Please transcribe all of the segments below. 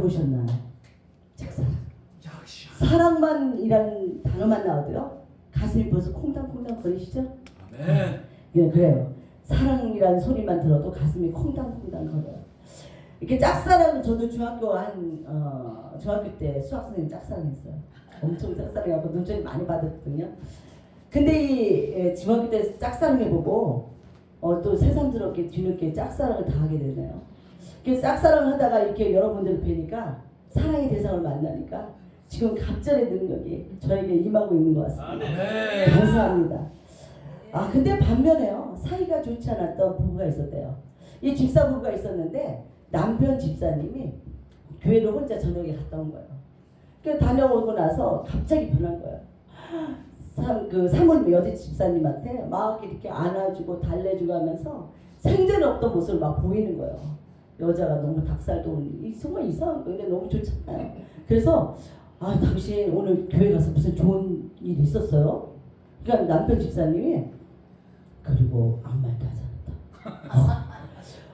들어보셨나요? 짝사랑. 사랑만이라는 단어만 나와도요 가슴이 벌써 콩당콩당 거리시죠? 아멘. 예, 그래요. 사랑이라는 소리만 들어도 가슴이 콩당콩당 거려요. 이렇게 짝사랑은 저도 중학교 때 수학 선생님 짝사랑했어요. 엄청 짝사랑해갖고 눈초리 많이 받았거든요. 근데 이 중학교 때 짝사랑해보고 또 새삼스럽게 뒤늦게 짝사랑을 다 하게 되네요. 짝사랑을 하다가 이렇게 여러분들을 뵈니까 사랑의 대상을 만나니까 지금 갑절의 능력이 저에게 임하고 있는 것 같습니다. 아멘. 감사합니다. 근데 반면에요 사이가 좋지 않았던 부부가 있었대요. 이 집사 부부가 있었는데 남편 집사님이 교회를 혼자 저녁에 갔다 온 거예요. 그래서 다녀오고 나서 갑자기 변한 거예요. 사모님 여자 집사님한테 막 이렇게 안아주고 달래주고 하면서 생전 없던 모습을 막 보이는 거예요. 여자가 너무 닭살도 오는 정말 이상한 건데 너무 좋잖아요. 그래서 당신 오늘 교회 가서 무슨 좋은 일 있었어요? 그러니까 남편 집사님이 그리고 아무 말도 하지 않았다.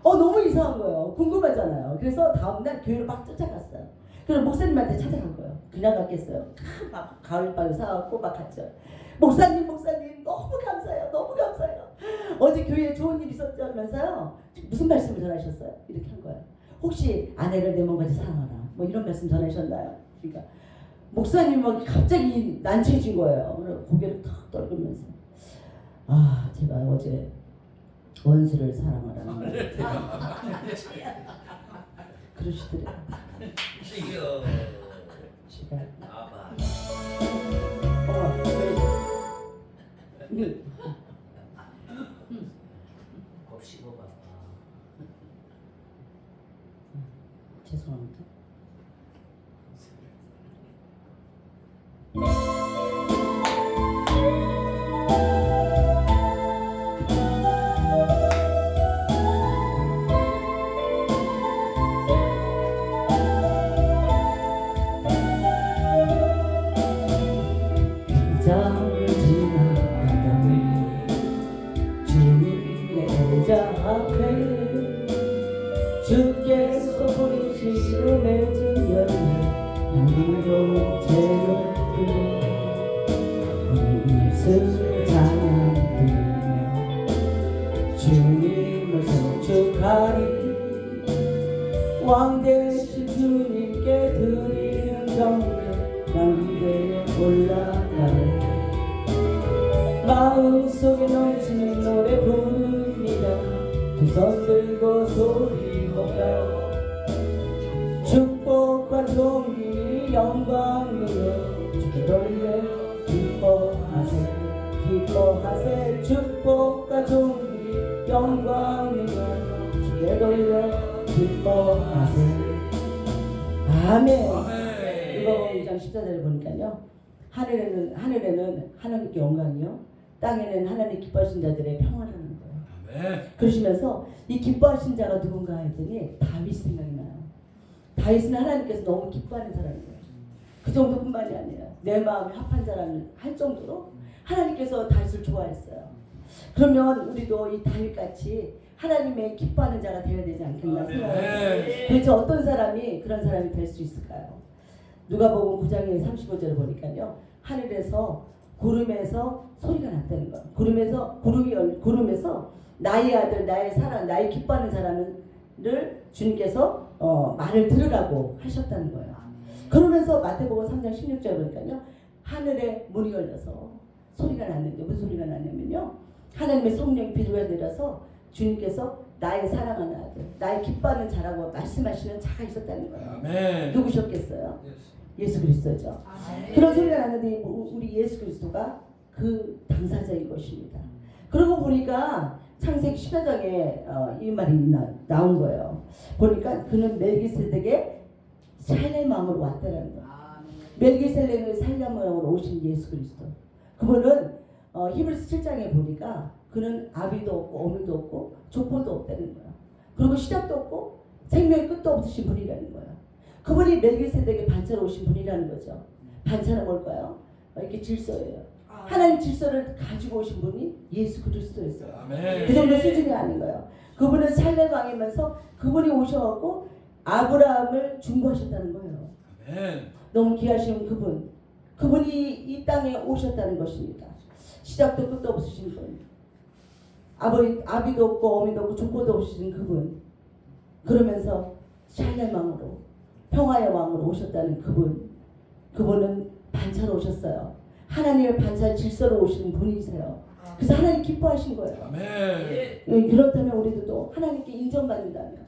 너무 이상한 거예요. 궁금하잖아요. 그래서 다음날 교회를 막 쫓아갔어요. 그래서 목사님한테 찾아간 거예요. 그냥 갔겠어요. 막 가을바를 사갖고 막 갔죠. 목사님 너무 감사해요. 너무 감사해요. 어제 교회에 좋은 일 있었죠 하면서요. 무슨 말씀을 전하셨어요? 이렇게 한 거예요. 혹시 아내를 내 몸까지 사랑하라. 뭐 이런 말씀 전하셨나요? 그러니까 목사님이 막 갑자기 난처해진 거예요. 그래서 고개를 탁 떨구면서 제가 어제 원수를 사랑하라는 말 그러시더래요. 제가 곱씹어봐. 죄송합니다. 장을 지나가다니 주님의 자 앞에 주께서 보내신 은혜 주 열매 향기로운 제물들 우리 입술 찬양 드리며 주님을 송축하리 왕 되신 주님께 드리는 경배 향기에 올라가네 마음속에 넘치는 노래 부릅니다 두 손 들고 소리 높여 축복과 존귀 영광 누려 주께 돌려 기뻐하세 축복과 존귀 영광 누려 주께 돌려 기뻐하세 아멘. 이거 2장 14절에 보니까요 하늘에는 하나님께 영광이요 땅에는 하나님 기뻐하신 자들의 평화라는 거예요. 아멘. 그러시면서 이 기뻐하신 자가 누군가 했더니 다윗 생각이 나요. 다윗은 하나님께서 너무 기뻐하는 사람인 거예요. 그 정도뿐만이 아니에요. 내 마음이 합한 자라는 할 정도로 하나님께서 다윗을 좋아했어요. 그러면 우리도 이 다윗같이 하나님의 기뻐하는 자가 되어야 되지 않겠나 생각해요. 도대체 어떤 사람이 그런 사람이 될 수 있을까요? 누가복음 9장의 35절을 보니까요 하늘에서 구름에서 소리가 났다는 거예요. 구름에서 나의 아들 나의 사랑 나의 기뻐하는 사람을 주님께서 말을 들으라고 하셨다는 거예요. 그러면서 마태복음 3장 16절에 보니까요 하늘에 문이 열려서 소리가 났는데 무슨 소리가 났냐면요 하나님의 성령이 비루가 내려서 주님께서 나의 사랑하는 아들 나의 기뻐하는 자라고 말씀하시는 자가 있었다는 거예요. 아멘. 누구셨겠어요? 예수 그리스도죠. 그런 소리가 났는데 우리 예수 그리스도가 그 당사자인 것입니다. 그러고 보니까 창세기 14장에 이 말이 나온 거예요. 보니까 그는 멜기세덱의 살렘왕으로 왔다는 거예요. 멜기세덱의 살렘왕으로 오신 예수 그리스도. 그분은 히브리서 7장에 보니까 그는 아비도 없고 어미도 없고 족보도 없다는 거예요. 그리고 시작도 없고 생명의 끝도 없으신 분이라는 거예요. 그분이 멜기세덱의 반차로 오신 분이라는 거죠. 반차는 뭘까요? 이렇게 질서예요. 하나님 질서를 가지고 오신 분이 예수 그리스도였어요. 아멘. 그 정도 수준이 아닌 거예요. 그분은 살렘 왕이면서 그분이 오셔갖고 아브라함을 중보하셨다는 거예요. 아멘. 너무 귀하신 그분이 이 땅에 오셨다는 것입니다. 시작도 끝도 없으신 분, 아비도 없고 어미도 없고 조고도 없으신 그분, 그러면서 샬렘왕으로 평화의 왕으로 오셨다는 그분은 반차로 오셨어요. 하나님의 반차 질서로 오시는 분이세요. 그래서 하나님 기뻐하신 거예요. 아멘. 그렇다면 우리도 또 하나님께 인정받는다면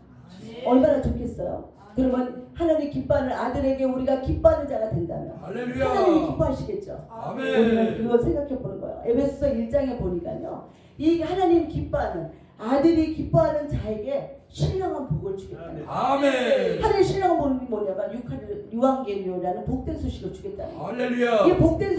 얼마나 좋겠어요. 그러면 하나님 기뻐하는 아들에게 우리가 기뻐하는 자가 된다면 할렐루야. 하나님이 기뻐하시겠죠. 아멘. 우리는 그걸 생각해 보는 거예요. 에베소서 1장에 보니까요, 이 하나님 기뻐하는 아들이 기뻐하는 자에게 신령한 복을 주겠다는 거예요. 아멘. 하나님 신령한 복이 뭐냐면 유한계리라는 복된 소식을 주겠다는 거예요. 할렐루야. 이 복된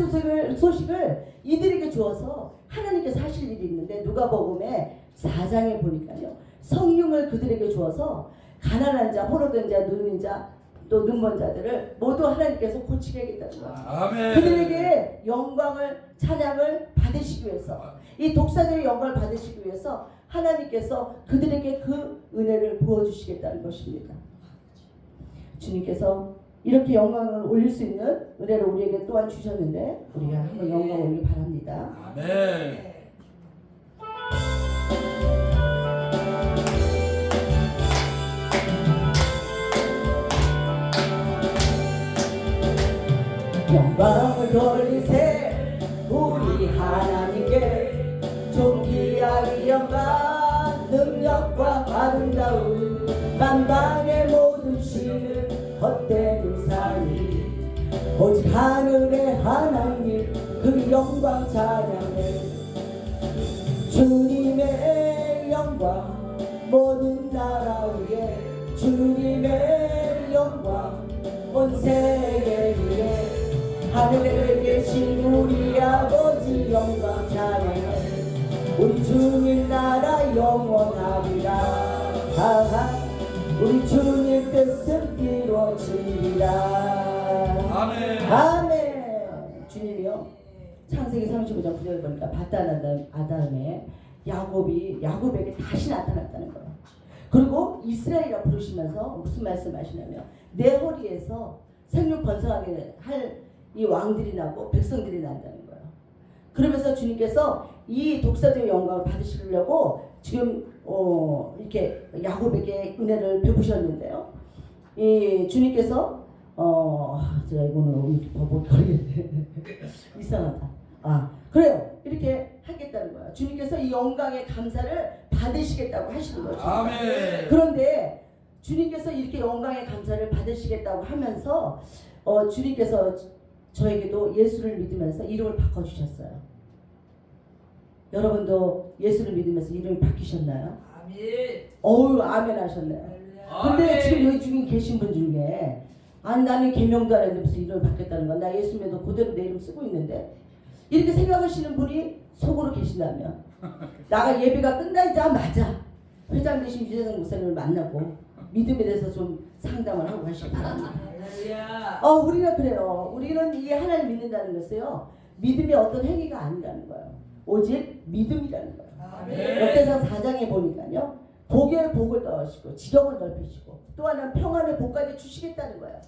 소식을 이들에게 주어서 하나님께서 하실 일이 있는데, 누가복음에 4장에 보니까요, 성령을 그들에게 주어서 가난한 자, 포로된 자, 누는 자, 또 눈먼 자들을 모두 하나님께서 고치게 하겠다는 거예요. 아멘. 그들에게 영광을, 찬양을 받으시기 위해서, 이 독사들의 영광을 받으시기 위해서 하나님께서 그들에게 그 은혜를 부어주시겠다는 것입니다. 주님께서 이렇게 영광을 올릴 수 있는 은혜를 우리에게 또한 주셨는데, 우리가 한번 영광 올리기 바랍니다. 아멘. 영광을 돌리세 우리 하나님께, 존귀하기 영광 능력과 아름다움, 만방의 모든 신을 헛되는 사이, 오직 하늘의 하나님 그 영광 찬양해. 주님의 영광 모든 나라 위에, 주님의 영광 온 세계 위에, 하늘에 계신 우리 아버지 영광 찬양해. 우리 주님 나라 영원하리라. 우리 주님 뜻은 이루어지리라. 아멘. 아멘. 주님이요, 창세기 35장 9절에 보니까 바다난 아담에 야곱에게 다시 나타났다는 거예요. 그리고 이스라엘이라 부르시면서 무슨 말씀하시냐면, 내 허리에서 생육 번성하게 할 이 왕들이 나고 백성들이 난다는 거예요. 그러면서 주님께서 이 독사들의 영광을 받으시려고 지금 이렇게 야곱에게 은혜를 베푸셨는데요. 이 주님께서 제가 이거는 이렇게 못 걸리겠네. 이상하다. 그래요. 이렇게 하겠다는 거예요. 주님께서 이 영광의 감사를 받으시겠다고 하시는 거죠. 아멘. 그런데 주님께서 이렇게 영광의 감사를 받으시겠다고 하면서 주님께서 저에게도 예수를 믿으면서 이름을 바꿔주셨어요. 여러분도 예수를 믿으면서 이름이 바뀌셨나요? 아멘. 아멘 하셨네요. 근데 지금 여기 중에 계신 분 중에 나는 계명도 안 했는데 무슨 이름을 바뀌었다는 거야. 나 예수 믿어 그대로 내 이름 쓰고 있는데, 이렇게 생각하시는 분이 속으로 계시다면, 나가 예배가 끝나자마자 회장 되신 유재성 목사님을 만나고 믿음에 대해서 좀 상담을 하고 가시기 바랍니다. 우리가 그래요. 우리는 이 하나님 믿는다는 것은요, 믿음의 어떤 행위가 아니라는 거예요. 오직 믿음이라는 거예요. 역대상 4장에 보니까요, 복의 복을 더하시고 지경을 넓히시고 또 하나는 평안의 복까지 주시겠다는 거예요.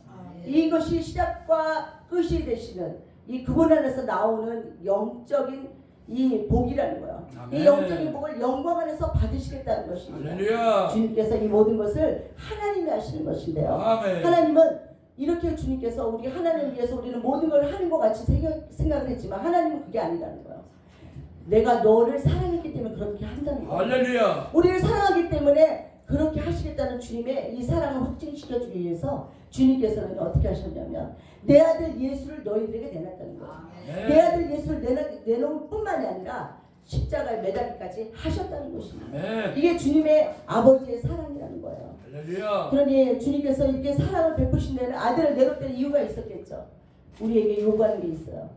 이것이 시작과 끝이 되시는 이 그분 안에서 나오는 영적인 이 복이라는 거예요. 이 영적인 복을 영광 안에서 받으시겠다는 것입니다. 할렐루야. 주님께서 이 모든 것을 하나님이 하시는 것인데요. 아멘. 하나님은 이렇게 주님께서 우리 하나님을 위해서 우리는 모든 걸 하는 것 같이 생각을 했지만, 하나님은 그게 아니라는 거예요. 내가 너를 사랑했기 때문에 그렇게 한다는 거예요. 할렐루야. 우리를 사랑하기 때문에 그렇게 하시겠다는 주님의 이 사랑을 확증시켜주기 위해서 주님께서는 어떻게 하셨냐면, 내 아들 예수를 너희들에게 내놨다는 거예요. 내 아들 예수를 내놓을 뿐만이 아니라 십자가에 매달기까지 하셨다는 것입니다. 이게 주님의 아버지의 사랑이라는 거예요. 할렐루야. 그러니 주님께서 이렇게 사랑을 베푸신 데는 아들을 내놓을 때는 이유가 있었겠죠. 우리에게 요구하는 게 있어요.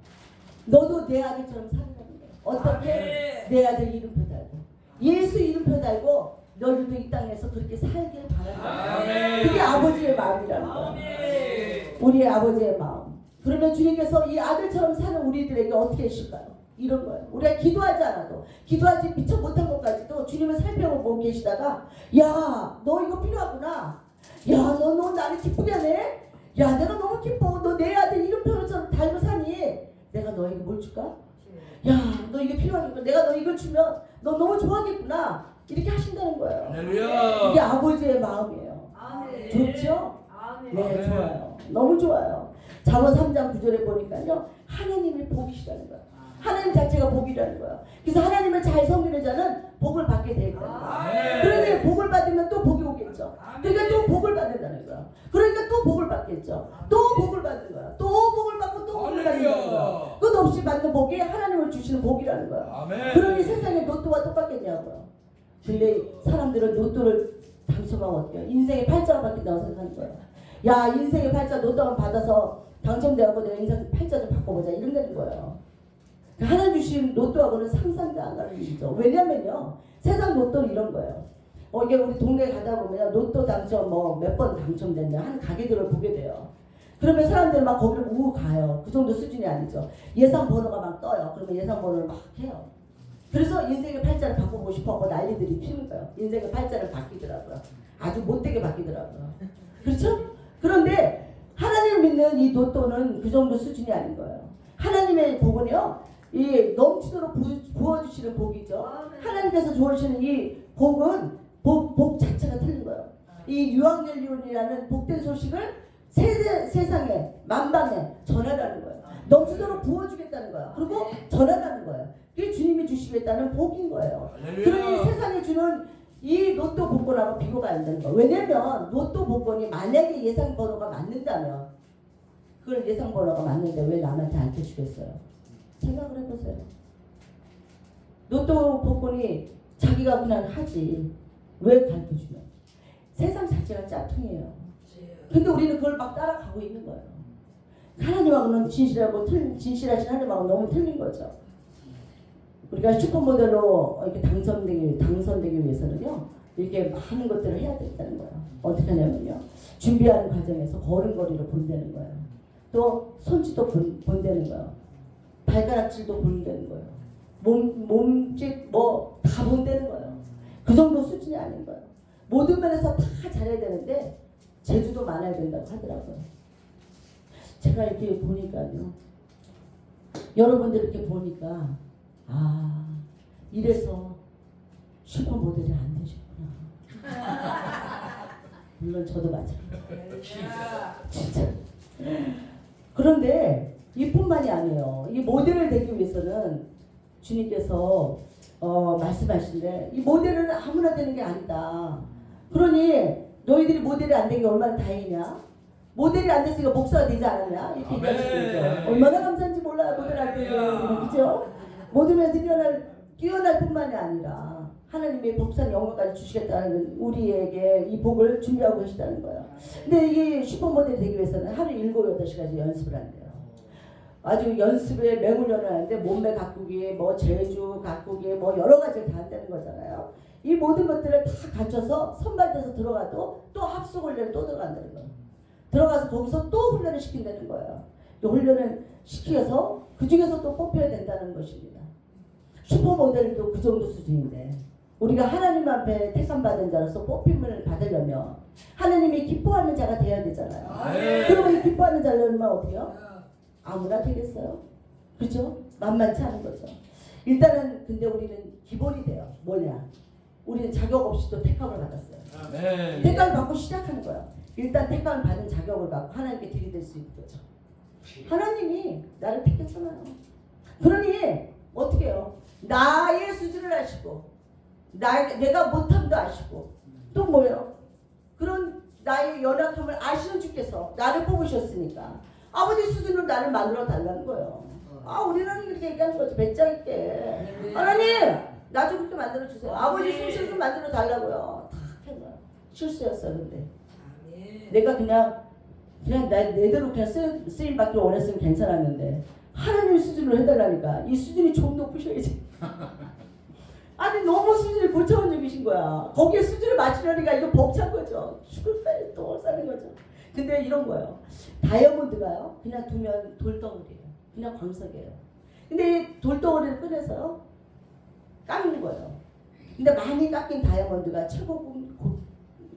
너도 내 아들처럼 살라는 거예요. 어떻게? 내 아들 이름표 달고, 예수 이름표 달고 너희들도 이 땅에서 그렇게 살기를 바란다. 그게 아버지의 마음이라는 거예요. 우리의 아버지의 마음. 그러면 주님께서 이 아들처럼 사는 우리들에게 어떻게 하실까요? 이런 거예요. 우리가 기도하지 않아도, 기도하지 미처 못한 것까지도 주님을 살펴보고 계시다가, 야, 너 이거 필요하구나. 야, 너 나를 기쁘게 하네? 야, 내가 너무 기뻐. 너 내 아들 이름표처럼 달고 사니? 내가 너에게 뭘 줄까? 야, 너 이게 필요하니까 내가 너 이걸 주면 너 너무 좋아하겠구나. 이렇게 하신다는 거예요. 할렐루야. 이게 아버지의 마음이에요. 아멘. 좋죠? 아멘. 네, 아멘. 좋아요. 너무 좋아요. 잠언 3장 9절에 보니까요. 하나님이 복이시라는 거예요. 하나님 자체가 복이라는 거예요. 그래서 하나님을 잘 섬기는 자는 복을 받게 되어 있다는 거예요. 아멘. 그런데 복을 받으면 또 복이 오겠죠. 그러니까 또 복을 받는다는 거예요. 그러니까 또 복을 받겠죠. 또 복을 받는 거야. 또 복을 받고 또 복을 받는 거예요. 끝없이 받는 복이 하나님을 주시는 복이라는 거예요. 아멘. 그러니 세상에 로또와 똑같겠냐고요. 근데 사람들은 로또를 당첨하면 어때요? 인생의 팔자가 바뀐다고 생각하는 거예요. 야, 인생의 팔자 로또 한번 받아서 당첨되고 내가 인생 팔자 좀 바꿔보자 이런다는 거예요. 하나님 주신 로또하고는 상상도 안 가는 일이죠. 왜냐면요, 세상 로또는 이런 거예요. 이게 우리 동네에 가다 보면 로또 당첨 뭐 몇 번 당첨됐냐 하는 가게들을 보게 돼요. 그러면 사람들 막 거기를 우고 가요. 그 정도 수준이 아니죠. 예상 번호가 막 떠요. 그러면 예상 번호를 막 해요. 그래서 인생의 팔자를 바꾸고 싶어하고 난리들이 피는 거예요. 인생의 팔자를 바뀌더라고요. 아주 못되게 바뀌더라고요. 그렇죠? 그런데 하나님을 믿는 이 로또는 그 정도 수준이 아닌 거예요. 하나님의 복은요, 이 넘치도록 부어주시는 복이죠. 하나님께서 주어주시는 이 복은 복 자체가 틀린 거예요. 이 유황열리온이라는 복된 소식을 세상에 만방에 전하라는 거예요. 넘치도록 부어주겠다는 거예요. 그리고 전하라는 거예요. 그게 주님이 주시겠다는 복인 거예요. 그러니 세상에 주는 이 로또 복권하고 비교가 안 되는 거예요. 왜냐면 로또 복권이 만약에 예상 번호가 맞는다면, 그걸 예상 번호가 맞는데 왜 남한테 안 켜주겠어요? 생각을 해보세요. 로또 복권이 자기가 그냥 하지 왜 가르쳐주면? 세상 자체가 짝퉁이에요. 근데 우리는 그걸 막 따라가고 있는 거예요. 하나님하고는 진실하신 하나님하고 너무 틀린 거죠. 우리가 슈퍼모델로 이렇게 당선되기 위해서는요, 이렇게 많은 것들을 해야 된다는 거예요. 어떻게 하냐면요, 준비하는 과정에서 걸음걸이로 본다는 거예요. 또 손짓도 본다는 거예요. 발가락질도 본다는 거예요. 몸짓 뭐 다 본다는 거예요. 그 정도 수준이 아닌 거예요. 모든 면에서 다 잘해야 되는데 재주도 많아야 된다고 하더라고요. 제가 이렇게 보니까요, 여러분들 이렇게 보니까 이래서 슈퍼모델이 안 되셨구나. 물론 저도 마찬가지예요. 진짜. 그런데 이뿐만이 아니에요. 이 모델을 되기 위해서는 주님께서 말씀하신데, 이 모델은 아무나 되는 게 아니다. 그러니 너희들이 모델이 안 된 게 얼마나 다행이냐? 모델이 안 됐으니까 목사가 되지 않았냐? 이렇게 얘기하시는 거죠. 얼마나 감사한지 몰라요. 모델 안 되면. 그죠? 모든 면에서 뛰어날 뿐만이 아니라 하나님의 복산 영광까지 주시겠다는, 우리에게 이 복을 준비하고 계시다는 거예요. 근데 이게 슈퍼모델이 되기 위해서는 하루 7, 8시간씩 연습을 한대요. 아주 연습에 맹훈련을 하는데 몸매 가꾸기, 뭐 재주 가꾸기, 뭐 여러 가지를 다 한다는 거잖아요. 이 모든 것들을 다 갖춰서 선발돼서 들어가도 또 합숙 훈련에 또 들어간다는 거예요. 들어가서 거기서 또 훈련을 시킨다는 거예요. 훈련을 시켜서 그 중에서 또 뽑혀야 된다는 것입니다. 슈퍼모델도 그 정도 수준인데, 우리가 하나님 앞에 택함받은 자로서 뽑힘을 받으려면 하나님이 기뻐하는 자가 돼야 되잖아요. 그러면 이 기뻐하는 자려면 어떻게 해요? 아무나 되겠어요? 그렇죠? 만만치 않은 거죠. 일단은 근데 우리는 기본이 돼요. 뭐냐? 우리는 자격 없이도 택함을 받았어요. 택함을 받고 시작하는 거예요. 일단 택함을 받은 자격을 갖고 하나님께 들이댈 수 있는 거죠. 하나님이 나를 택했잖아요. 그러니 어떻게 해요? 나의 수준을 아시고, 내가 못함도 아시고, 또 뭐예요? 그런 나의 연약함을 아시는 주께서 나를 뽑으셨으니까 아버지 수준으로 나를 만들어 달라는 거예요. 우리는 이렇게 얘기하는 거죠. 배짱 있게. 하나님, 나 좀 그렇게 만들어 주세요. 아버지 숨쉬게 좀 만들어 달라고요. 다 한 거야. 실수였어. 근데 내가 그냥 내대로 그냥 쓰임 받기를 원했으면 괜찮았는데 하나님 수준으로 해달라니까 이 수준이 좀 높으셔야지. 아니 너무 수준이 고차원적이신 거야. 거기에 수준을 맞추려니까 이거 벅찬 거죠. 죽을 때 똥을 싸는 거죠. 근데 이런 거예요. 다이아몬드가요, 그냥 두면 돌덩어리예요. 그냥 광석이에요. 근데 이 돌덩어리를 꺼내서요, 깎는 거예요. 근데 많이 깎인 다이아몬드가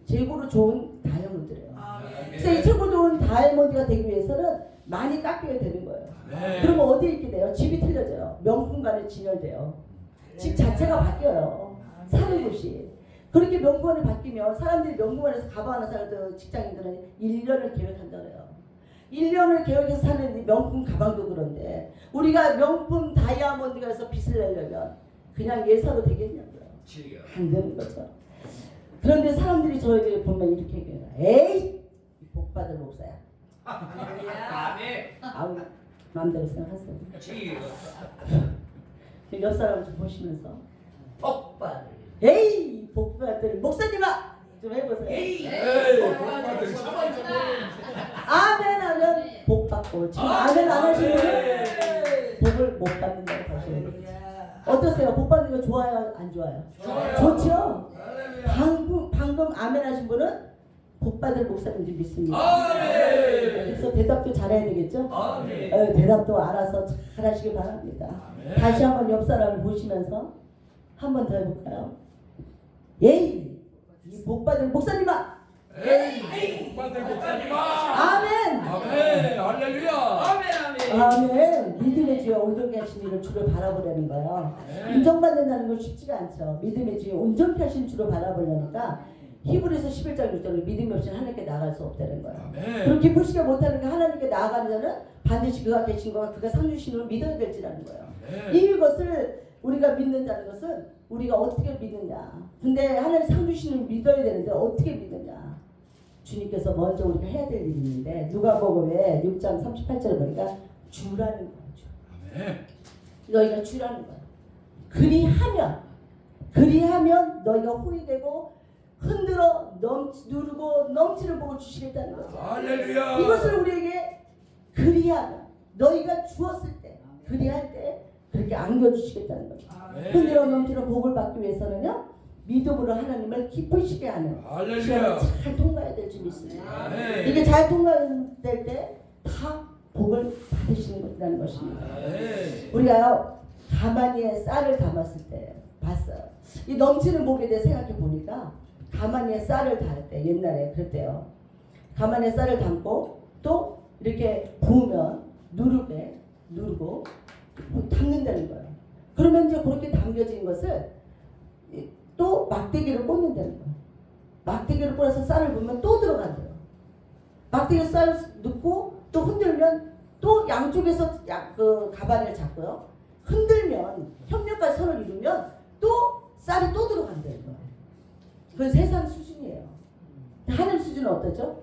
재고로 좋은 다이아몬드래요. 아멘. 그래서 이 최고 좋은 다이아몬드가 되기 위해서는 많이 깎여야 되는 거예요. 네. 그러면 어디에 있게 돼요? 집이 틀려져요. 명품 간에 진열돼요. 집 자체가 바뀌어요. 사는 곳이. 그렇게 명품관이 바뀌면 사람들이 명품관에서 가방 하나 사도 직장인들은 1년을 계획한다 그래요. 1년을 계획해서 사는 이 명품 가방도 그런데 우리가 명품 다이아몬드에서 빚을 내려면 그냥 예사로 되겠냐고요. 안 되는 거죠. 그런데 사람들이 저에게 보면 이렇게 얘기해요. 에이! 복 받을 목사야. 아멘. 아우 마음대로 생각하세요. 옆 사람 좀 보시면서 복받을. 에이! 복 받을 목사님아! 좀 해보세요. 에이. 복받을. 아멘 하면 복 받고 지금 아멘 안 하시는 분은 복을 못 받는다고 하시는 거예요. 어떠세요? 복 받는 거 좋아요? 안 좋아요? 좋아요. 좋죠? 할렐루야. 방금 아멘 하신 분은 복 받을 목사님인지 믿습니다. 아멘. 그래서 대답도 잘해야 되겠죠? 아멘. 대답도 알아서 잘 하시기 바랍니다. 아멘. 다시 한번 옆 사람을 보시면서 한 번 더 해볼까요? 예이! 이 복 받을 목사님아! 에이, 복받을 목사님아. 아멘! 아멘. 할렐루야. 아멘. 아멘! 믿음의 주여 온전케 하신 이를 주를 바라보려는 거예요. 인정받는다는 건 쉽지가 않죠. 믿음의 주여 온전케 하신 주를 바라보려니까 히브리서 11장 6절에 믿음이 없이는 하나님께 나아갈 수 없다는 거예요. 아멘. 그렇게 보시지 못하는 게 하나님께 나아가는 자는 반드시 그가 계신 것과 그가 상 주시는 걸 믿어야 될지라는 거예요. 이것을 우리가 믿는다는 것은 우리가 어떻게 믿느냐. 근데 하나님 상 주시는 걸 믿어야 되는데 어떻게 믿느냐. 주님께서 먼저 우리가 해야 될 일이 있는데 누가복음에 6장 38절에 보니까 주라는 거죠. 아멘. 너희가 주라는 거야. 그리하면 너희가 후이되고 흔들어 누르고 넘치는 복을 주시겠다는 거죠. 할렐루야. 이것을 우리에게 그리하면 너희가 주었을 때 그리할 때 그렇게 안겨주시겠다는 거죠. 흔들어 넘치는 복을 받기 위해서는요 믿음으로 하나님을 기쁘시게 하는 할렐루야. 시험을 잘 통과해야 될 줄 믿습니다. 아멘. 이게 잘 통과될 때 다 복을 받으시는 것이라는 것입니다. 아멘. 우리가 가마니에 쌀을 담았을 때 봤어요. 이 넘치는 복에 대해 생각해 보니까 가마니에 쌀을 담을 때 옛날에 그랬대요. 가마니에 쌀을 담고 또 이렇게 부으면 누르고 담는다는 거예요. 그러면 이제 그렇게 담겨진 것을 또 막대기를 꽂는다는 거예요. 막대기를 꽂아서 쌀을 부으면 또 들어간대요. 막대기에 쌀을 넣고 또 흔들면 또 양쪽에서 그 가마니를 잡고요. 흔들면 협력과 선을 이루면 또 쌀이 또 들어간다는 거예요. 그건 세상 수준이에요. 하늘 수준은 어떠죠?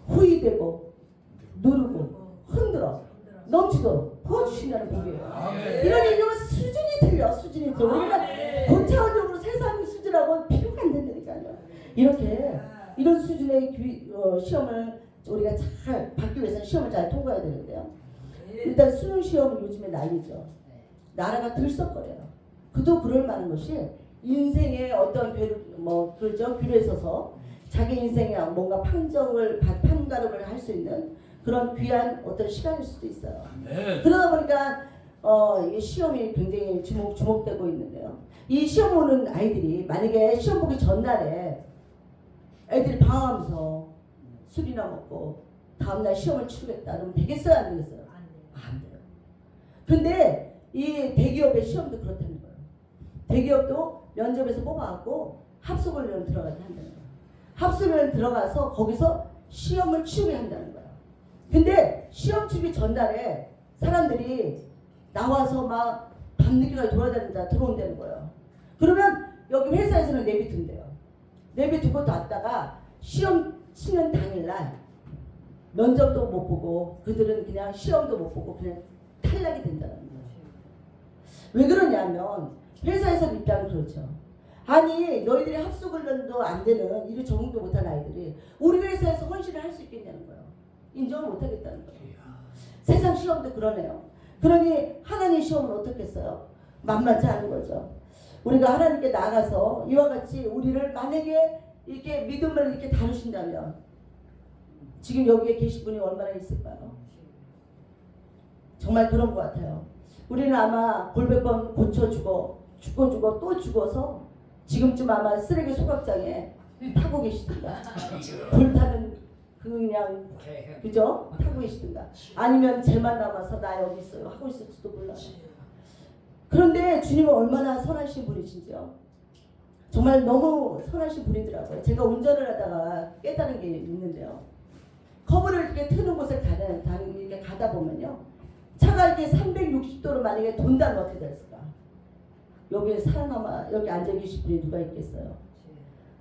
후이되고 누르고 흔들어 넘치도록 부어주신다는 복이에요. 아멘. 이런 얘기는 수준이 틀려. 수준이 틀려. 우리가 고차원적으로 세상 수준하고는 비교가 안 된다니까요. 이렇게 이런 수준의 시험을 우리가 잘 받기 위해서는 시험을 잘 통과해야 되는데요. 일단 수능 시험은 요즘에 난리죠. 나라가 들썩거려요. 그도 그럴 만한 것이 인생의 어떤 궤로에 서서 자기 인생에 뭔가 판가름을 할 수 있는 그런 귀한 어떤 시간일 수도 있어요. 아멘. 그러다 보니까 이 시험이 굉장히 주목되고 있는데요. 이 시험 보는 아이들이 만약에 시험 보기 전날에 애들이 방황하면서 술이나 먹고 다음날 시험을 치르겠다 그러면 되겠어요? 안 되겠어요? 안 돼요. 근데 이 대기업의 시험도 그렇다는 거예요. 대기업도 면접에서 뽑아갖고 합숙을 들어가게 한다는 거예요. 합숙을 들어가서 거기서 시험을 치르게 한다는 거예요. 근데 시험 치기 전날에 사람들이 나와서 막 밤늦게까지 들어온다는 거예요. 그러면 여기 회사에서는 내비둔대요. 내비두고 왔다가 시험 치는 당일날 면접도 못 보고 그들은 그냥 시험도 못 보고 그냥 탈락이 된다는 거예요. 왜 그러냐면 회사에서 입장은 그렇죠. 아니 너희들이 합숙을도 안 되는 일을 적응도 못한 아이들이 우리 회사에서 헌신을 할 수 있겠냐는 거예요. 인정을 못 하겠다는 거예요. 세상 시험도 그러네요. 그러니 하나님 시험은 어떻겠어요? 만만치 않은 거죠. 우리가 하나님께 나가서 이와 같이 우리를 만약에 이렇게 믿음을 이렇게 다루신다면 지금 여기에 계신 분이 얼마나 있을까요? 정말 그런 것 같아요. 우리는 아마 골백번 고쳐주고 죽고 또 죽어서 지금쯤 아마 쓰레기 소각장에 타고 계시든가 불타는 그냥 그죠? 타고 계시든가 아니면 쟤만 남아서 나 여기 있어요 하고 있을지도 몰라요. 그런데 주님은 얼마나 선하신 분이신지요. 정말 너무 선하신 분이더라고요. 제가 운전을 하다가 깨달은 게 있는데요. 커브를 이렇게 트는 곳에 이렇게 가다 보면요. 차가 이렇게 360도로 만약에 돈다면 어떻게 됐을까? 여기에 살아남아 여기 앉아 계신 분이 누가 있겠어요?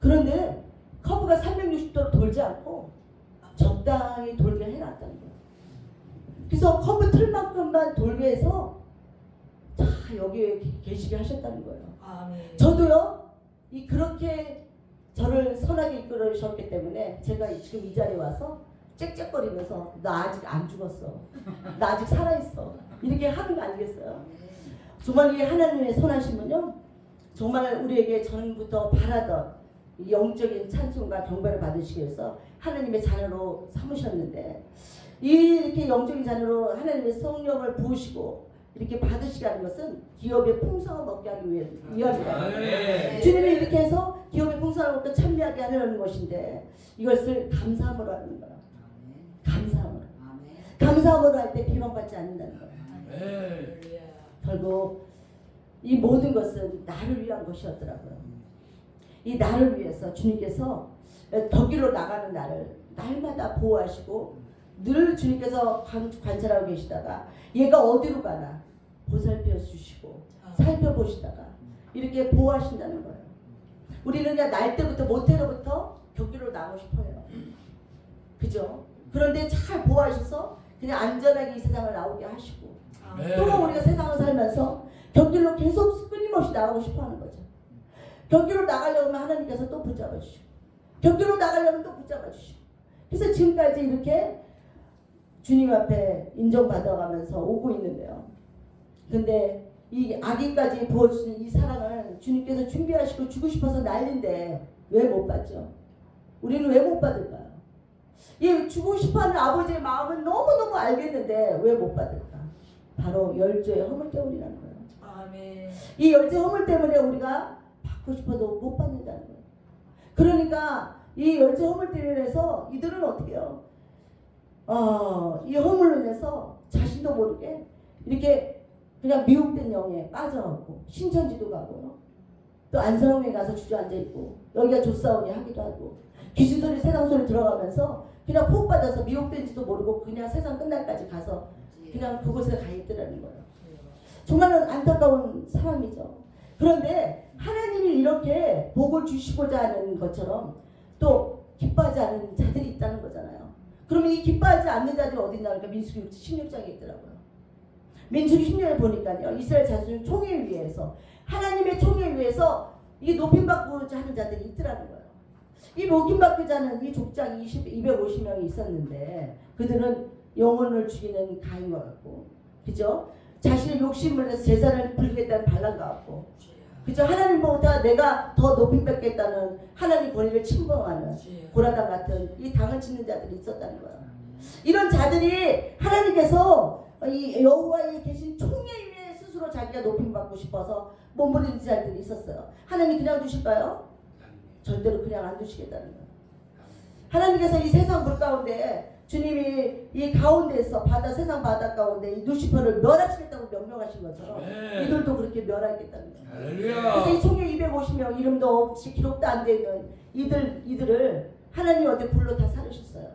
그런데 커브가 360도로 돌지 않고 적당히 돌게 해놨다는 거예요. 그래서 커브 틀만큼만 돌게 해서 자 여기에 계시게 하셨다는 거예요. 아멘. 저도요 그렇게 저를 선하게 이끌으셨기 때문에 제가 지금 이 자리에 와서 짹짹거리면서 나 아직 안 죽었어, 나 아직 살아있어 이렇게 하는 거 아니겠어요? 정말 이 하나님의 선하심은요 정말 우리에게 전부터 바라던 이 영적인 찬송과 경배를 받으시기 위해서 하나님의 자녀로 삼으셨는데 이렇게 영적인 자녀로 하나님의 성령을 부으시고 이렇게 받으시게 하는 것은 기업의 풍성을 얻게 하기 위함이다. 주님이 이렇게 해서 기업의 풍성을 얻고 찬미하게 하려는 것인데 이것을 감사함으로 하는 거야. 감사함으로. 감사함으로 할 때 비방받지 않는다는 거야. 결국 이 모든 것은 나를 위한 것이었더라고요. 이 나를 위해서 주님께서 거기로 나가는 나를 날마다 보호하시고 늘 주님께서 관찰하고 계시다가 얘가 어디로 가나 보살펴 주시고 살펴보시다가 이렇게 보호하신다는 거예요. 우리는 그냥 날 때부터 모태로부터 격기로 나오고 싶어요. 그죠? 그런데 잘 보호하셔서 그냥 안전하게 이 세상을 나오게 하시고 또 우리가 세상을 살면서 격기로 계속 끊임없이 나가고 싶어하는 거죠. 격기로 나가려면 하나님께서 또 붙잡아 주시고 격기로 나가려면 또 붙잡아 주시고 그래서 지금까지 이렇게 주님 앞에 인정받아가면서 오고 있는데요. 근데 이 아기까지 부어주신 이 사랑을 주님께서 준비하시고 주고 싶어서 난리인데 왜 못 받죠? 우리는 왜 못 받을까요? 이 주고 싶어하는 아버지의 마음은 너무너무 알겠는데 왜 못 받을까? 바로 열조의 허물 때문이라는 거예요. 아멘. 이 열조의 허물 때문에 우리가 받고 싶어도 못 받는다는 거예요. 그러니까 이 열조의 허물 때문에 해서 이들은 어떻게 해요? 이 허물로 인해서 자신도 모르게 이렇게 그냥 미혹된 영에 빠져갖고 신천지도 가고 또 안성에 가서 주저앉아 있고 여기가 조사원이 하기도 하고 귀신소리 세상소리 들어가면서 그냥 폭 받아서 미혹된지도 모르고 그냥 세상 끝날까지 가서 그냥 그곳에 가 있더라는 거예요. 정말 안타까운 사람이죠. 그런데 하나님이 이렇게 복을 주시고자 하는 것처럼 또 기뻐하지 않은 자들이 있다는 거잖아요. 그러면 이 기뻐하지 않는 자들이 어디 있나 그러니까 민수기 16장에 있더라고요. 민수기 16장에 보니까요. 이스라엘 자손 총회의회에서 하나님의 총회의회에서 이 높임받고자 하는 자들이 있더라는 거예요. 이 높임받고자 하는 이 족장 250명이 있었는데 그들은 영혼을 죽이는 가인과 같고 그죠? 자신의 욕심을 내서 제사를 불리겠다는 발람과 같고 그죠? 하나님보다 내가 더 높임받겠다는 하나님 권위를 침범하는 고라당 같은 이 당을 짓는 자들이 있었다는 거예요. 이런 자들이 하나님께서 이 여호와에 계신 총회의에 스스로 자기가 높임받고 싶어서 몸부림치는 자들이 있었어요. 하나님 그냥 두실까요? 절대로 그냥 안 두시겠다는 거예요. 하나님께서 이 세상 물 가운데 주님이 이 가운데에서 세상 바다 가운데 이 루시퍼를 멸하시겠다고 명령하신 것처럼 이들도 그렇게 멸하겠다는 거예요. 그래서 이 총회 250명 이름도 없이 기록도 안 되는 이들을 하나님 어디 불러 다 살으셨어요.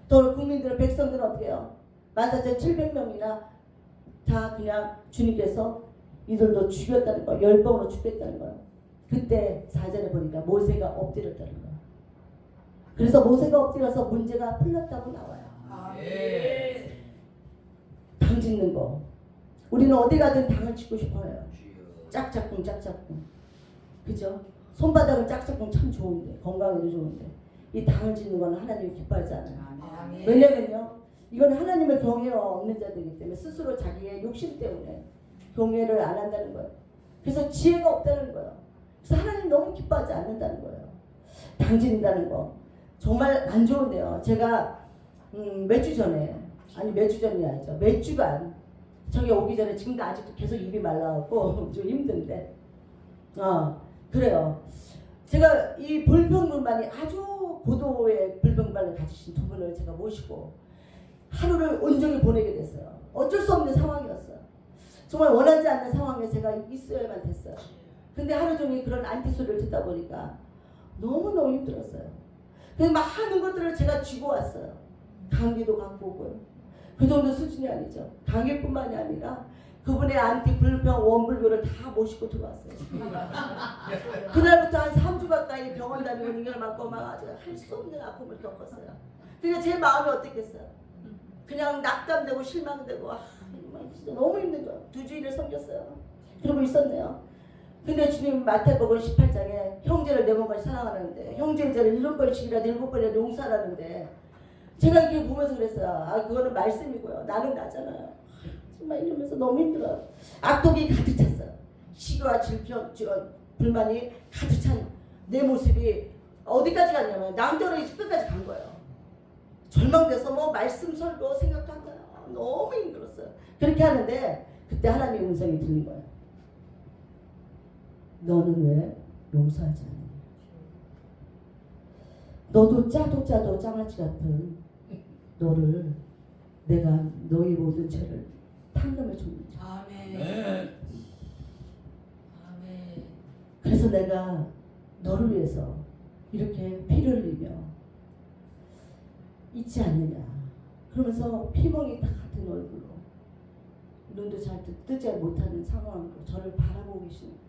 또 국민들 백성들은 어떻게 해요? 14,700명이나 다 그냥 주님께서 이들도 죽였다는 거예요. 열방으로 죽였다는 거예요. 그때 4절에 보니까 모세가 엎드렸다는 거예요. 그래서 모세가 엎드려서 문제가 풀렸다고 나와요. 아멘. 당 짓는 거. 우리는 어디 가든 당을 짓고 싶어요. 짝짝꿍 짝짝꿍. 그죠? 손바닥은 짝짝꿍 참 좋은데 건강에도 좋은데 이 당을 짓는 거는 하나님이 기뻐하지 않아요. 아멘. 왜냐면요. 이건 하나님을 경외가 없는 자들이기 때문에 스스로 자기의 욕심 때문에 경외를 안 한다는 거예요. 그래서 지혜가 없다는 거예요. 그래서 하나님 너무 기뻐하지 않는다는 거예요. 당 짓는다는 거. 정말 안 좋은데요. 제가 몇 주 전에 몇 주간 저기 오기 전에 지금도 아직도 계속 입이 말라갖고 좀 힘든데 그래요. 제가 이 불평불만이 아주 고도의 불평불만을 가지신 두 분을 제가 모시고 하루를 온전히 보내게 됐어요. 어쩔 수 없는 상황이었어요. 정말 원하지 않는 상황에 제가 있어야만 됐어요. 근데 하루 종일 그런 안티 소리를 듣다 보니까 너무너무 힘들었어요. 그래서 많은 것들을 제가 쥐고 왔어요. 감기도 갖고 오고요. 그 정도 수준이 아니죠. 감기뿐만이 아니라 그분의 안티 불평 원불교를 다 모시고 들어왔어요. 그날부터 한 3주 가까이 병원 다니고 인간을 맞고 막 아주 할 수 없는 아픔을 겪었어요. 근데 제 마음이 어땠겠어요? 그냥 낙담되고 실망되고 진짜 너무 힘든 거예요. 2주일을 섬겼어요. 그러고 있었네요. 근데 주님 마태복음 18장에 형제를 내 몸같이 사랑하는데 형제의 죄를 7번씩이라도 7번이라도 용서하라는데 제가 이렇게 보면서 그랬어요. 아 그거는 말씀이고요. 나는 나잖아요. 정말 이러면서 너무 힘들어요. 악독이 가득 찼어요. 시기와 질병, 불만이 가득 찬 내 모습이 어디까지 갔냐면 남자로 끝까지 간 거예요. 절망돼서 뭐 말씀 설교 생각한 거예요. 너무 힘들었어요. 그렇게 하는데 그때 하나님의 음성이 들린 거예요. 너는 왜 용서하지 않느냐? 너도 짜도 장아찌 같은 너를 내가 너의 모든 죄를 탕감해 줬는지. 아멘. 네. 아멘. 그래서 내가 너를 위해서 이렇게 피를 흘리며 있지 않느냐. 그러면서 피멍이 다 같은 얼굴로 눈도 잘 뜨지 못하는 상황으로 저를 바라보고 계시는 거예요.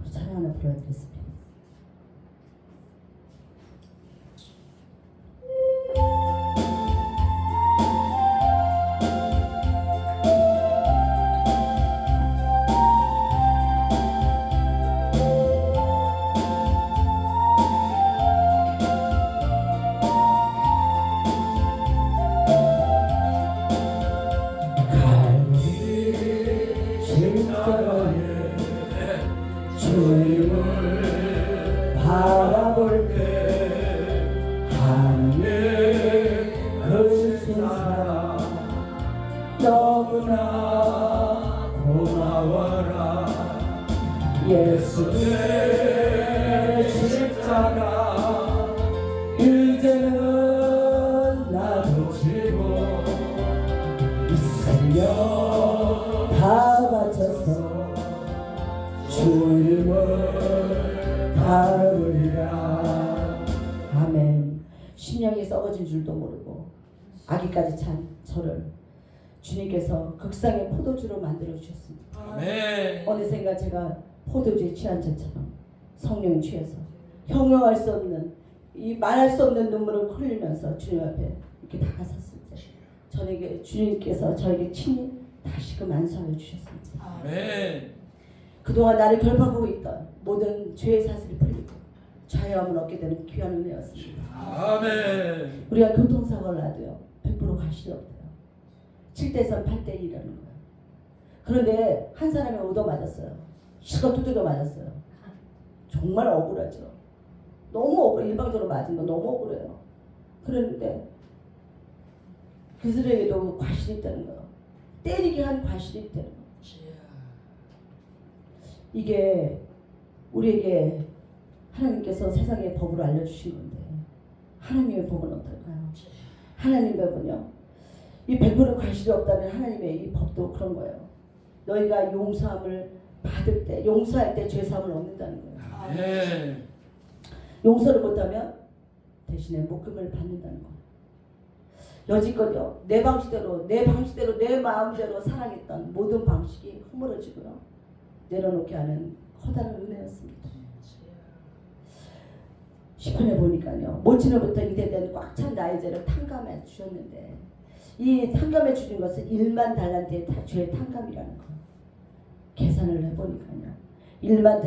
우리 찬양 하나 불러드리겠습니다. 주님을 바라볼 때 하늘의 크신 사랑 너무나 고마워라. 예수의 십자가 이제는 나도 지고 이 생명 다 바쳐서 주님을 따르리라. 아멘. 심령이 썩어진 줄도 모르고 아기까지 찬 저를 주님께서 극상의 포도주로 만들어 주셨습니다. 아멘. 어느샌가 제가 포도주에 취한 자처럼 성령에 취해서 형용할 수 없는 이 말할 수 없는 눈물을 흘리면서 주님 앞에 이렇게 다가섰을 때 저에게 주님께서 저에게 친히 다시금 안수하여 주셨습니다. 아멘. 그동안 나를 결박하고 있던 모든 죄의 사슬이 풀리고 자유함을 얻게 되는 귀한 은혜였습니다. 아멘. 우리가 교통사고를 놔도요 100% 과실이 없대요. 7대3 8대1이라는 거예요. 그런데 한 사람이 얻어맞았어요. 실컷 두들겨 맞았어요. 정말 억울하죠. 너무 억울해. 일방적으로 맞은 거 너무 억울해요. 그런데 그들에게도 과실이 있다는 거예요. 때리게 한 과실이 있다는 거예요. 이게 우리에게 하나님께서 세상의 법을 알려주신 건데 하나님의 법은 어떨까요? 하나님의 법은요, 이 100% 과실이 없다는 하나님의 이 법도 그런 거예요. 너희가 용서함을 받을 때, 용서할 때 죄사함을 얻는다는 거예요. 아멘. 용서를 못하면 대신에 목금을 받는다는 거예요. 여지껏요 내 방식대로 내 마음대로 사랑했던 모든 방식이 허물어지고요 내려놓게 하는 커다란 은혜였습니다. 10편에 보니까요 모친으로부터 이대된 꽉 찬 나의 죄를 탕감해 주셨는데 이 탕감해 주신 것은 1만 달란트의 죄의 탕감이라는 거. 계산을 해보니까요 1만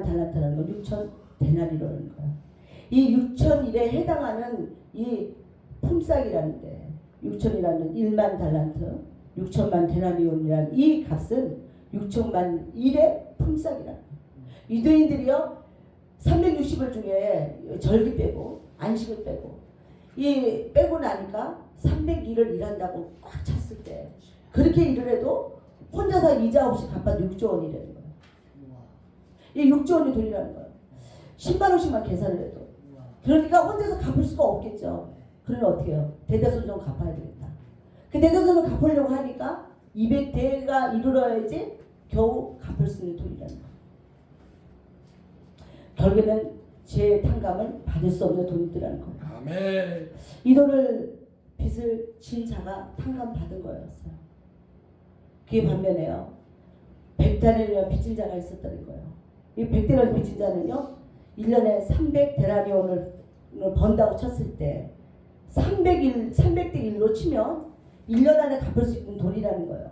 달란트라는 건 6천 데나리로라는 거예요. 이 6천일에 해당하는 이 품삯이라는데 6천이라는 1만 달란트 6천만 데나리온이라는 이 값은 6천만 일의 품삯이라는 거예요. 유대인들이요 360일 중에 절기 빼고 안식을 빼고 이 빼고 나니까 300일을 일한다고 꽉 찼을 때 그렇게 일을 해도 혼자서 이자 없이 갚아도 6조 원이라는 거예요. 이 6조 원이 돈이라는 거예요. 10만 원씩만 계산을 해도. 그러니까 혼자서 갚을 수가 없겠죠. 그러면 어떻게 해요? 대대손손 갚아야 되겠다. 그 대대손손 갚으려고 하니까 200대가 이르러야지 겨우 갚을 수 있는 돈이라는 거예요. 결국에는 죄의 탕감을 받을 수 없는 돈이더라는 거예요. 아멘. 이 돈을 빚을 진 자가 탕감받은 거였어요. 그게 반면에요. 100데나리온을 빚진 자가 있었다는 거예요. 이 100데나리온 빚진 자는요. 1년에 300데나리온을 번다고 쳤을 때 300대 1로 치면 1년 안에 갚을 수 있는 돈이라는 거예요.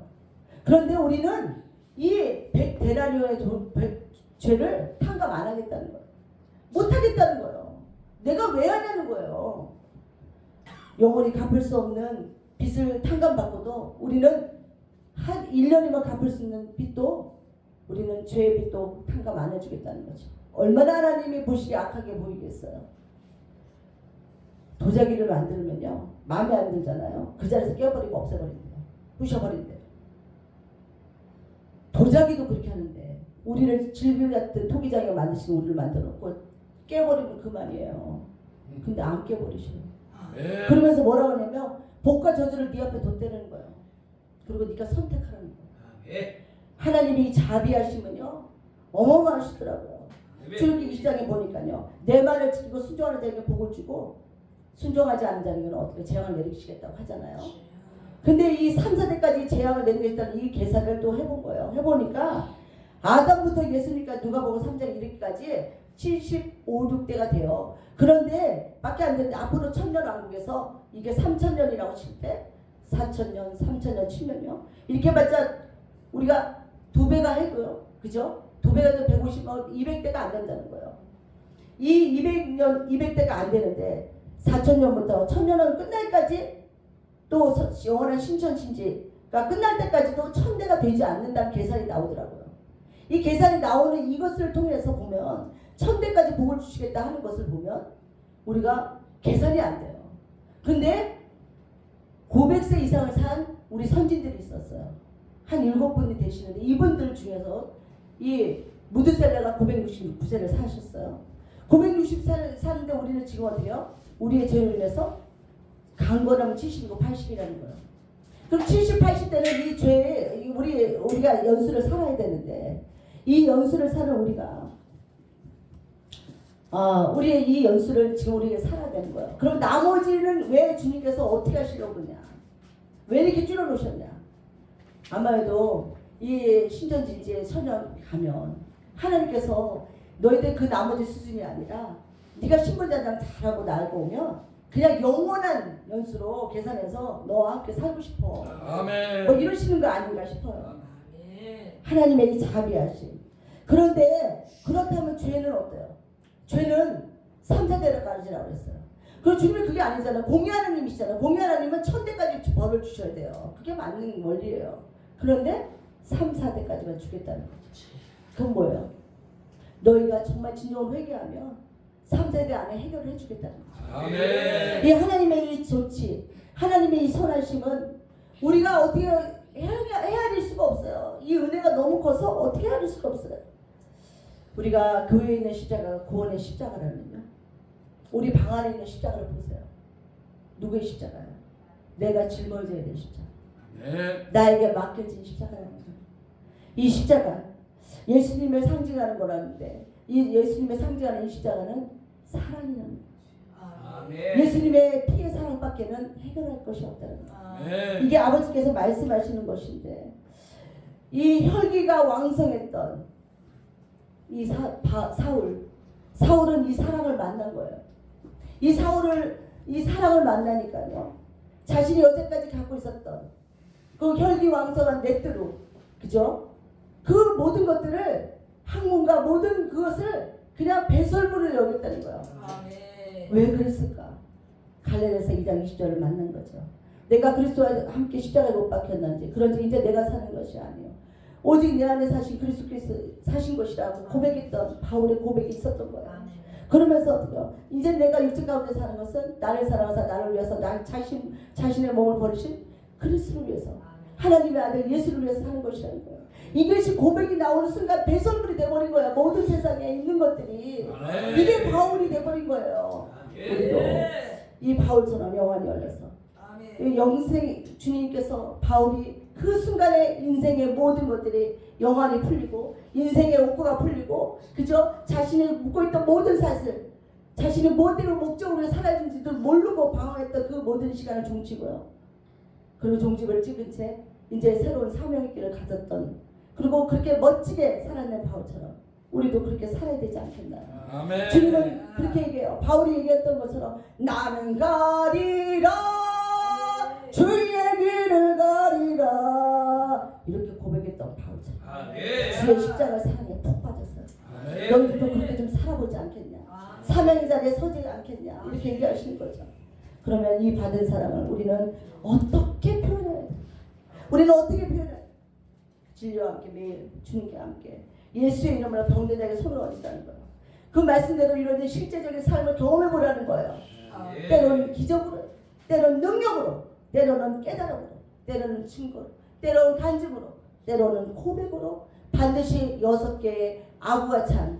그런데 우리는 이 100데나리온의 죄를 탕감 안 하겠다는 거예요. 못 하겠다는 거예요. 내가 왜 하냐는 거예요. 영원히 갚을 수 없는 빚을 탕감받고도 우리는 한 1년이면 갚을 수 있는 빚도 우리는 죄의 빚도 탕감 안 해주겠다는 거죠. 얼마나 하나님이 보시기에 악하게 보이겠어요. 도자기를 만들면요. 마음에 안 들잖아요. 그 자리에서 깨버리고 없애버린대요. 부셔버린대요. 도자기도 그렇게 하는데 우리를 질길 같은 토기장에 만드신 우리를 만들어놓고 깨버리면 그만이에요. 근데 안 깨버리셔요. 네. 그러면서 뭐라고 하냐면 복과 저주를 네 앞에 뒀다는 거예요. 그리고 네가 선택하라는 거예요. 하나님이 자비하시면요 어마어마하시더라고요. 출애굽기 20장에 보니까요 내 말을 지키고 순종하는 자에게 복을 주고 순종하지 않는 자에게는 어떻게 재앙을 내리시겠다고 하잖아요. 근데 이 3, 4대까지 재앙을 내리겠다는 이 계산을 또 해본 거예요. 해보니까 아담부터 예수님까지 누가복음 3장 이르기까지 75, 6대가 돼요. 그런데 밖에 안 되는데 앞으로 1000년 왕국에서 이게 3000년이라고 칠 때 4000년, 3000년 치면요. 이렇게 봤자 우리가 2배가 해도요. 그죠? 2배가 해도 150만 200대가 안 된다는 거예요. 이 200대가 안 되는데 4000년부터 1000년은 끝날까지 또 영원한 신천신지가 끝날 때까지도 1000대가 되지 않는다는 계산이 나오더라고요. 이 계산이 나오는 이것을 통해서 보면 1000대까지 복을 주시겠다 하는 것을 보면 우리가 계산이 안 돼요. 근데 900세 이상을 산 우리 선진들이 있었어요. 한 7분이 되시는데 이분들 중에서 이 무드셀라가 969세를 사셨어요. 960세를 사는데 우리는 지금 어떻게 해요? 우리의 죄로 인해서 강건하면 70이고 80이라는 거예요. 그럼 70, 80대는 이 죄에 우리가 연수를 살아야 되는데 이 연수를 사는 우리가 우리의 이 연수를 지금 우리가 살아야 되는 거예요. 그럼 나머지는 왜 주님께서 어떻게 하시려고 그러냐? 왜 이렇게 줄여놓으셨냐? 아마도 이 신천지지에 선녀 가면 하나님께서 너희들 그 나머지 수준이 아니라 네가 신분자장 잘하고 날고 오면 그냥 영원한 연수로 계산해서 너와 함께 살고 싶어. 아멘. 뭐 이러시는 거 아닌가 싶어요. 아멘. 하나님의 이 자비하심. 그런데 그렇다면 죄는 어때요? 죄는 3, 4대를 가르치라고 했어요. 그리고 주님이 그게 아니잖아요. 공의 하나님이시잖아요. 공의 하나님은 1000대까지 벌을 주셔야 돼요. 그게 맞는 원리예요. 그런데 3, 4대까지만 주겠다는 거죠. 그건 뭐예요? 너희가 정말 진정으로 회개하면 3, 4대 안에 해결을 해주겠다는 거죠. 아멘. 이 하나님의 이 조치, 하나님의 이 선하심은 우리가 어떻게 헤아릴 수가 없어요. 이 은혜가 너무 커서 어떻게 헤아릴 수가 없어요. 우리가 교회에 있는 십자가가 구원의 십자가라면요. 우리 방 안에 있는 십자가를 보세요. 누구의 십자가요? 내가 짊어져야 될 십자가. 네. 나에게 맡겨진 십자가라는 거예요. 이 십자가, 예수님을 상징하는 거라는데 이 예수님의 상징하는 이 십자가는 사랑이라는 거예요. 아멘. 예수님의 피의 사랑밖에는 해결할 것이 없다는 거예요. 네. 이게 아버지께서 말씀하시는 것인데 이 혈기가 왕성했던 이 사울은 이 사랑을 만난 거예요. 이 사랑을 만나니까요. 자신이 여태까지 갖고 있었던 그 혈기왕성한 넷두루, 그죠? 그 모든 것들을 학문과 모든 그것을 그냥 배설물을 여겼다는 거예요. 아멘. 왜 그랬을까? 갈라디아서 2장 20절을 만난 거죠. 내가 그리스도와 함께 십자가에 못 박혔는지 그런지 이제 내가 사는 것이 아니요 오직 내 안에 사신 그리스도께서 사신 것이라고 고백했던 바울의 고백이 있었던 거예요. 아멘. 그러면서 어떻게요? 이제 내가 육체 가운데 사는 것은 나를 사랑하사 나를 위해서 자신의 몸을 버리신 그리스도를 위해서. 하나님의 아들 예수를 위해서 사는 것이라는 거예요. 이것이 고백이 나오는 순간 배설물이 돼버린 거야. 모든 세상에 있는 것들이. 이게 바울이 돼버린 거예요. 우리도 이 바울처럼 영안이 열려서 이 영생 주님께서 바울이 그 순간에 인생의 모든 것들이 영안이 풀리고 인생의 옥고가 풀리고 그저 자신이 묻고 있던 모든 사슬 자신이 무엇대로 목적으로 살아있는지도 모르고 방황했던 그 모든 시간을 종치고요. 그리고 종집을 찍은 채 이제 새로운 사명의 길을 가졌던 그리고 그렇게 멋지게 살아낸 바울처럼 우리도 그렇게 살아야 되지 않겠나. 아멘. 주님은 그렇게 얘기해요. 바울이 얘기했던 것처럼 나는 가리라 주의 길을 가리라 이렇게 고백했던 바울처럼 주의 십자가 사랑에 푹 빠졌어요. 너희들도 그렇게 좀 살아보지 않겠냐. 사명의 자리에 서지 않겠냐. 이렇게 얘기하시는 거죠. 그러면 이 받은 사랑을 우리는 어떻게 표현해야 돼? 우리는 어떻게 표현해야 돼? 진리와 함께 매일 주님께 함께 예수의 이름으로 병든 자에게 손을 얹는다는 거예요. 그 말씀대로 이루어진 실제적인 삶을 경험해 보라는 거예요. 때로는 기적으로, 때로는 능력으로, 때로는 깨달음으로, 때로는 증거로, 때로는 간증으로, 때로는 고백으로 반드시 6개의 아구가 찬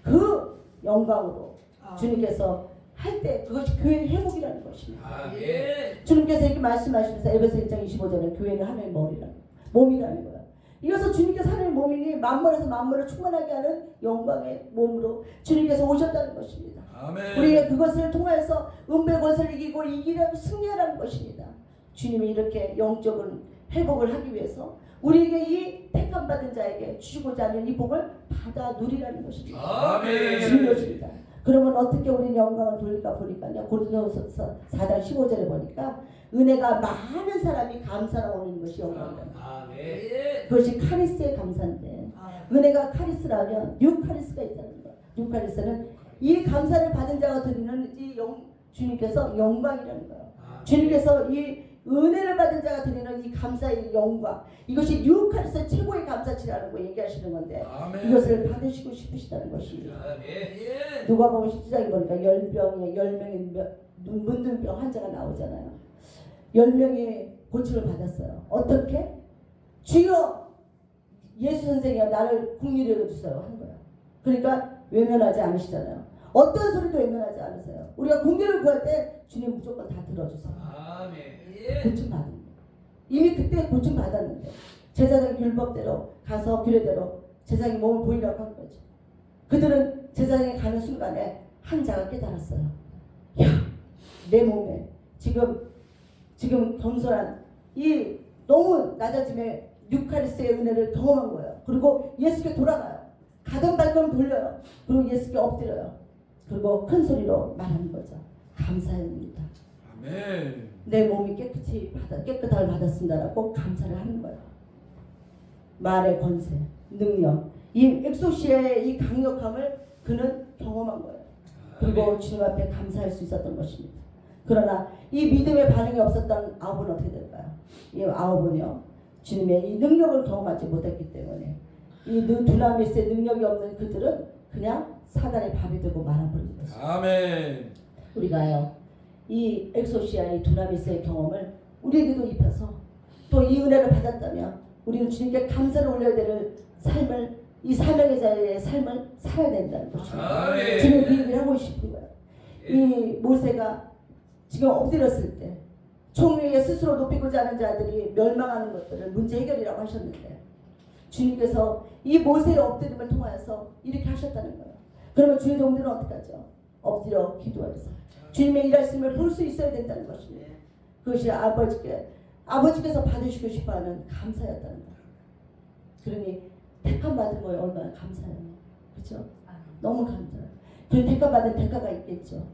그 영광으로 주님께서 할 때 그것이 교회의 회복이라는 것입니다. 주님께서 이렇게 말씀하시면서 에베소 1장 25절에 교회는 하나님의 머리라는 몸이라는 거예요. 이어서 주님께서 하나님의 몸이니 만물에서 만물을 충만하게 하는 영광의 몸으로 주님께서 오셨다는 것입니다. 아멘. 우리의 그것을 통해서 은배것을 이기고 이기려고 승리하라는 것입니다. 주님이 이렇게 영적인 회복을 하기 위해서 우리에게 이 택함 받은 자에게 주시고자 하는 이 복을 받아 누리라는 것입니다. 아멘. 주는 것입니다. 그러면 어떻게 우리는 영광을 돌릴까 보니까요. 고린도서 4장 15절에 보니까 은혜가 많은 사람이 감사로 오는 것이 영광이다. 그것이 카리스의 감사인데 은혜가 카리스라면 뉴카리스가 있다는 거예요. 뉴카리스는 이 감사를 받은 자가 드리는 이 주님께서 영광이라는 거예요. 주님께서 이 은혜를 받은 자가 드리는 이 감사의 영광 이것이 뉴카리스의 최고의 감사치라는 거 얘기하시는 건데 아멘. 이것을 받으시고 싶으시다는 것입니다. 누가복음 17장에 보니까 10명의 문둥병 환자가 나오잖아요. 10명이 고침을 받았어요. 어떻게? 주여 예수 선생이여 나를 긍휼히 여겨주세요 한 거예요. 그러니까 외면하지 않으시잖아요. 어떤 소리도 외면하지 않으세요. 우리가 긍휼을 구할 때 주님 무조건 다 들어주세요. 고침 받은 거예요. 이미 그때 고침 받았는데 제사장 율법대로 가서 규례대로 제사장이 몸을 보이라고 한 거죠. 그들은 제사장이 가는 순간에 한 자가 깨달았어요. 야, 내 몸에 지금 겸손한 이 너무 낮아짐의 뉴카리스의 은혜를 경험한 거예요. 그리고 예수께 돌아가요. 가던 발걸음 돌려요. 그리고 예수께 엎드려요. 그리고 큰 소리로 말하는 거죠. 감사합니다. 아멘. 내 몸이 깨끗함을 받았습니다라고 감사를 하는 거예요. 말의 권세, 능력, 이 엑소시의 이 강력함을 그는 경험한 거예요. 그리고 주님 앞에 감사할 수 있었던 것입니다. 그러나 이 믿음의 반응이 없었던 아홉은 어떻게 될까요? 이 아홉은요, 주님의 이 능력을 경험하지 못했기 때문에 이 두나미스의 능력이 없는 그들은 그냥 사단의 밥이 되고 말아버린 것입니다. 아멘. 우리가요, 이 엑소시아의 두나미스의 경험을 우리에게도 입혀서 또 이 은혜를 받았다면 우리는 주님께 감사를 올려야 되는 삶을 이 사명의 자의 삶을 살아야 된다는 것입니다. 지금 그 얘기를 하고 싶은 거예요. 이 모세가 지금 엎드렸을 때 총위에 스스로 높이고자 하는 자들이 멸망하는 것들을 문제 해결이라고 하셨는데 주님께서 이 모세의 엎드림을 통하여서 이렇게 하셨다는 거예요. 그러면 주의 종들은 어떻게 하죠? 엎드려 기도해서 주님의 일하심을 볼 수 있어야 된다는 것입니다. 그것이 아버지께서 받으시고 싶어하는 감사였다는 거예요. 그러니 택함 받은 거에 얼마나 감사해요. 그렇죠? 너무 감사해요. 그 택함 받은 대가가 있겠죠.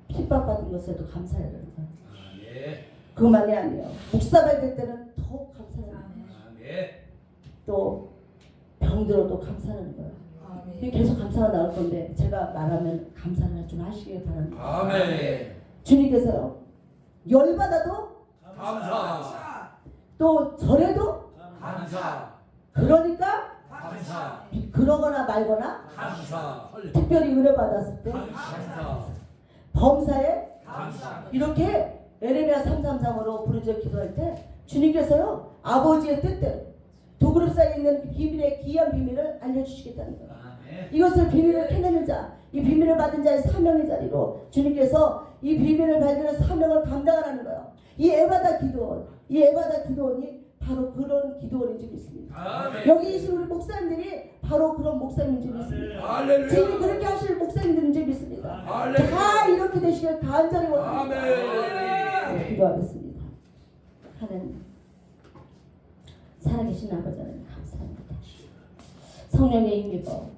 핍박 받은 것에도 감사해야 되는 거예요. 그것만이 아니에요. 목사 받을 때는 더욱 감사해요. 또 병들어도 감사하는 거예요. 계속 감사가 나올 건데 제가 말하면 감사를 좀 하시길 바랍니다. 아멘. 주님께서요, 열받아도 감사. 또 절에도 감사. 그러니까 감사. 그러거나 말거나 감사. 특별히 은혜 받았을 때 감사. 범사에 감사. 이렇게 에레미야 333으로 부르짖어 기도할 때 주님께서요 아버지의 뜻대로 두 그룹 사이에 있는 그 비밀의 귀한 비밀을 알려주시겠다는 거예요. 이것을 비밀을 캐내는 자, 이 비밀을 받은 자의 사명의 자리로 주님께서 이 비밀을 발견한 사명을 감당하라는 거예요. 이 에바다 기도원이 바로 그런 기도원인 줄 믿습니다. 아멘. 여기 계신 우리 목사님들이 바로 그런 목사님인 줄 믿습니다. 할렐루야. 지금 그렇게 하실 목사님들인 줄 믿습니다. 할렐루야. 다 이렇게 되시길 간절히 원합니다. 아멘. 기도하겠습니다. 하나님, 살아계신 아버지 하나님 감사합니다. 성령의 임기법